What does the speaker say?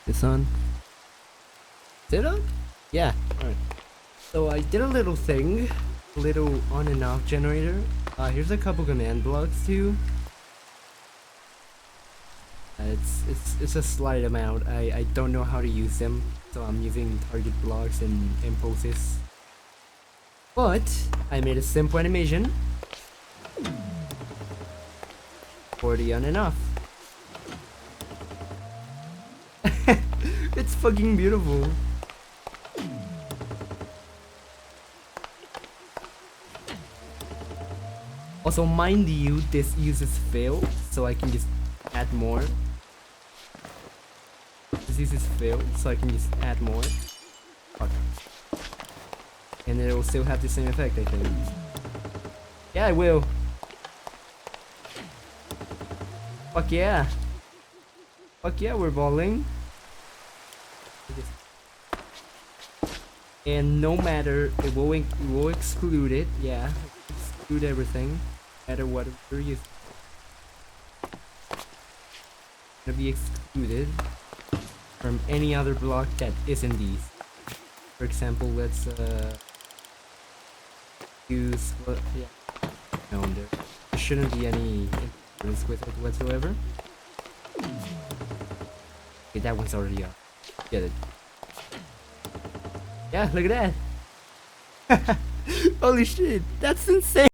This on? Is it on? Yeah. Alright. So I did a little thing, a little on and off generator. Here's a couple command blocks too. It's a slight amount. I don't know how to use them, so I'm using target blocks and impulses. But I made a simple animation for the on and off. It's fucking beautiful. Also, mind you, this uses fill, so I can just add more. This uses fill, so I can just add more. Fuck. And it will still have the same effect, I think. Yeah, it will. Fuck yeah. Fuck yeah, we're balling. And no matter, it will exclude it, yeah. Exclude everything, no matter what you're using. Gonna be excluded from any other block that isn't these. For example, let's use what? Yeah, no, there shouldn't be any interference with it whatsoever. Okay, that one's already up. Get it? Yeah, look at that. Holy shit, that's insane.